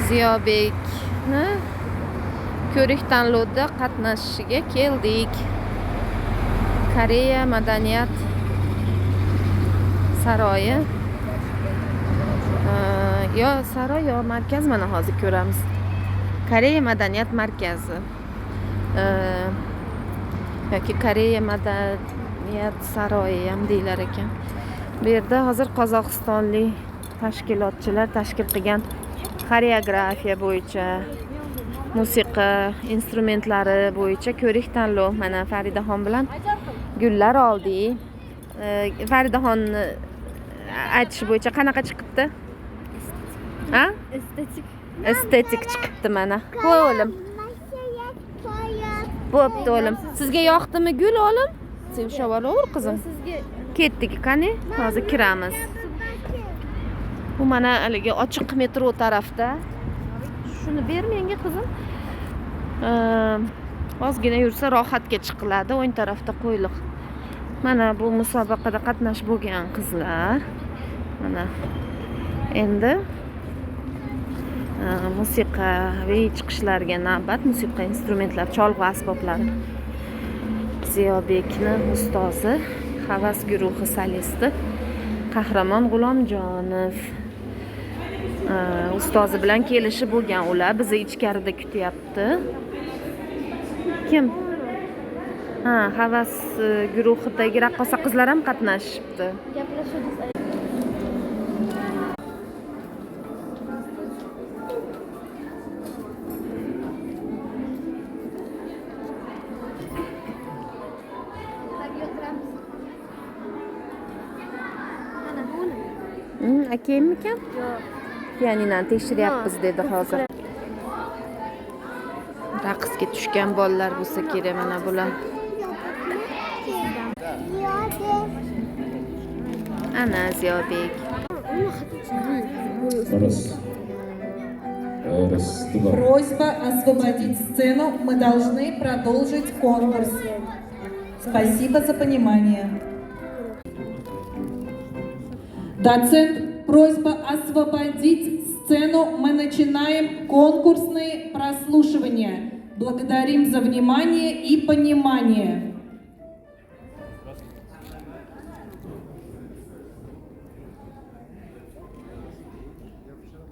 Ziyobekni ko'rik tanlovda qatnashishiga keldik. Koreya madaniyat saroyi. Yo saroy yo markaz, mana hozir ko'ramiz. Koreya madaniyat markazi. Yoki Koreya madaniyat saroyi ham deyilar ekan. Bu yerda hozir qozog'istonlik tashkilotchilar tashkil qilgan xoreografiya bo'yicha, musiqa instrumentlari bo'yicha ko'rik tanlov. Mana Faridaxon bilan gullar oldik. Faridaxonni aytish bo'yicha qanaqa chiqibdi? Ha? Estetik chiqibdi mana. O'g'lim. Bo'pti o'g'lim. Sizga yoqdimi gul o'g'lim? Sen shavol o'g'il qizim. Ketdik, qani? Hozir kiramiz. Bu mana haligi ochiq metro tarafda. Shuni ber menga qizim. Ozgina yursa rohatga chiqiladi. O'ng tarafda qo'yliq. Mana bu musobaqada qatnashib bo'lgan qizlar. Mana endi musiqaviy chiqishlarga navbat. Musiqa instrumentlar, cholg'u asboblari. Ziyobekni ustozi, Havas guruhi solisti Qahramon G'ulomjonov ustozi bilan kelishib bo'lgan ular. Bizni ichkarida kutyapti. Kim? Havas guruhidagi raqqosa qizlar ham qatnashibdi. Akamikan? Yo'q. Pianinani tekshiryapmiz dedi hozir. Raqsga tushgan bolalar bo'lsa kerak mana bular. Ana Ziyobek. Просьба освободить сцену. Мы должны продолжить конкурс. Спасибо за понимание. Доцент, просьба освободить сцену. Мы начинаем конкурсные прослушивания. Благодарим за внимание и понимание.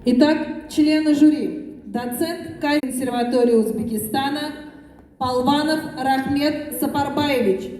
Итак, члены жюри. Доцент консерватории Узбекистана Полванов Рахмет Сапарбаевич.